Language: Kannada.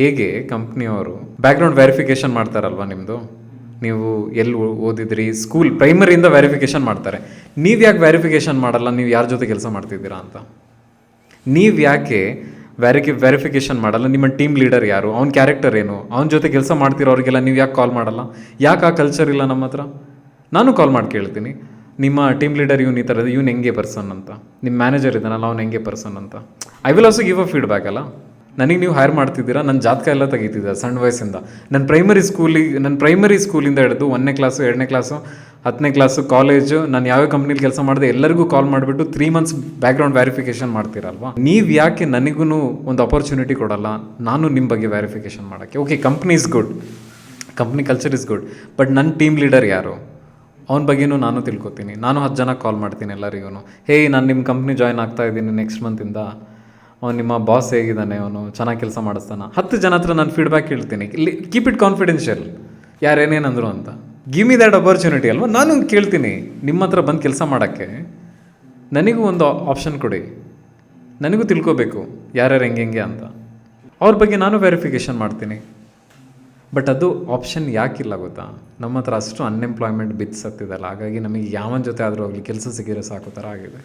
ಹೇಗೆ ಕಂಪ್ನಿಯವರು ಬ್ಯಾಕ್ಗ್ರೌಂಡ್ ವೆರಿಫಿಕೇಷನ್ ಮಾಡ್ತಾರಲ್ವ ನಿಮ್ಮದು, ನೀವು ಎಲ್ಲಿ ಓದಿದ್ರಿ, ಸ್ಕೂಲ್ ಪ್ರೈಮರಿಯಿಂದ ವೆರಿಫಿಕೇಷನ್ ಮಾಡ್ತಾರೆ. ನೀವು ಯಾಕೆ ವೆರಿಫಿಕೇಷನ್ ಮಾಡಲ್ಲ, ನೀವು ಯಾರ ಜೊತೆ ಕೆಲಸ ಮಾಡ್ತಿದ್ದೀರಾ ಅಂತ? ನೀವು ಯಾಕೆ ವೆರಿಫಿಕೇಷನ್ ಮಾಡಲ್ಲ? ನಿಮ್ಮ ಟೀಮ್ ಲೀಡರ್ ಯಾರು, ಅವ್ನ ಕ್ಯಾರೆಕ್ಟರ್ ಏನು, ಅವ್ನ ಜೊತೆ ಕೆಲಸ ಮಾಡ್ತಿರೋರಿಗೆಲ್ಲ ನೀವು ಯಾಕೆ ಕಾಲ್ ಮಾಡಲ್ಲ? ಯಾಕೆ ಆ ಕಲ್ಚರ್ ಇಲ್ಲ ನಮ್ಮ ಹತ್ರ? ನಾನು ಕಾಲ್ ಮಾಡಿ ಕೇಳ್ತೀನಿ, ನಿಮ್ಮ ಟೀಮ್ ಲೀಡರ್ ಇವ್ನು ಈ ಥರದ, ಇವ್ನು ಹೆಂಗೆ ಪರ್ಸನ್ ಅಂತ, ನಿಮ್ಮ ಮ್ಯಾನೇಜರ್ ಇದ್ದಾನಲ್ಲ ಅವ್ನು ಹೆಂಗೆ ಪರ್ಸನ್ ಅಂತ. I will also give a feedback ಅಲ್ಲ. ನನಗೆ ನೀವು ಹೈರ್ ಮಾಡ್ತಿದ್ದೀರಾ, ನನ್ನ ಜಾತಕ ಎಲ್ಲ ತೆಗಿತಿದ್ದೆ ಸಣ್ಣ ವಯಸ್ಸಿಂದ. ನನ್ನ ಪ್ರೈಮರಿ ಸ್ಕೂಲಿಂದ ಹಿಡಿದು 1ನೇ ಕ್ಲಾಸು, 2ನೇ ಕ್ಲಾಸು, 10ನೇ ಕ್ಲಾಸು, ಕಾಲೇಜು, ನಾನು ಯಾವ ಕಂಪ್ನಿಲಿ ಕೆಲಸ ಮಾಡಿದೆ ಎಲ್ಲರಿಗೂ ಕಾಲ್ ಮಾಡಿಬಿಟ್ಟು 3 months ಬ್ಯಾಕ್ಗ್ರೌಂಡ್ ವೆರಿಫಿಕೇಷನ್ ಮಾಡ್ತೀರಲ್ವಾ? ನೀವು ಯಾಕೆ ನನಗೂ ಒಂದು ಅಪರ್ಚುನಿಟಿ ಕೊಡಲ್ಲ ನಾನು ನಿಮ್ಮ ಬಗ್ಗೆ ವೆರಿಫಿಕೇಷನ್ ಮಾಡೋಕ್ಕೆ? Okay, company is good, company culture is good, but ನನ್ನ ಟೀಮ್ ಲೀಡರ್ ಯಾರು ಅವನ ಬಗ್ಗೆನೂ ನಾನು ತಿಳ್ಕೊತೀನಿ. ನಾನು 10 ಜನ ಕಾಲ್ ಮಾಡ್ತೀನಿ ಎಲ್ಲರಿಗೂ, ಹೇಯ್ ನಾನು ನಿಮ್ಮ ಕಂಪ್ನಿ ಜಾಯ್ನ್ ಆಗ್ತಾ ಇದ್ದೀನಿ ನೆಕ್ಸ್ಟ್ ಮಂತಿಂದ, ಅವ್ನು ನಿಮ್ಮ ಬಾಸ್ ಹೇಗಿದ್ದಾನೆ, ಅವನು ಚೆನ್ನಾಗಿ ಕೆಲಸ ಮಾಡಿಸ್ತಾನೆ. 10 ಜನ ಹತ್ರ ನಾನು ಫೀಡ್ಬ್ಯಾಕ್ ಕೇಳ್ತೀನಿ. ಇಲ್ಲಿ ಕೀಪ್ ಇಟ್ ಕಾನ್ಫಿಡೆನ್ಷಿಯಲ್, ಯಾರೇನೇನಂದ್ರು ಅಂತ. ಗಿವ್ ಮಿ ದ್ಯಾಟ್ ಅಪರ್ಚುನಿಟಿ ಅಲ್ವಾ. ನಾನು ಕೇಳ್ತೀನಿ ನಿಮ್ಮ ಹತ್ರ ಬಂದು ಕೆಲಸ ಮಾಡೋಕ್ಕೆ, ನನಗೂ ಒಂದು ಆಪ್ಷನ್ ಕೊಡಿ, ನನಗೂ ತಿಳ್ಕೊಬೇಕು ಯಾರ್ಯಾರು ಹೆಂಗೆ ಅಂತ. ಅವ್ರ ಬಗ್ಗೆ ನಾನು ವೆರಿಫಿಕೇಷನ್ ಮಾಡ್ತೀನಿ. ಬಟ್ ಅದು ಆಪ್ಷನ್ ಯಾಕಿಲ್ಲ ಗೊತ್ತಾ? ನಮ್ಮ ಹತ್ರ ಅಷ್ಟು ಅನ್ಎಂಪ್ಲಾಯ್ಮೆಂಟ್ ಬಿತ್ತು ಸತ್ತಿದಲ್ಲ, ಹಾಗಾಗಿ ನಮಗೆ ಯಾವನ ಜೊತೆ ಆದರೂ ಆಗಲಿ ಕೆಲಸ ಸಿಕ್ಕಿರೋ ಸಾಕು ಥರ ಆಗಿದೆ.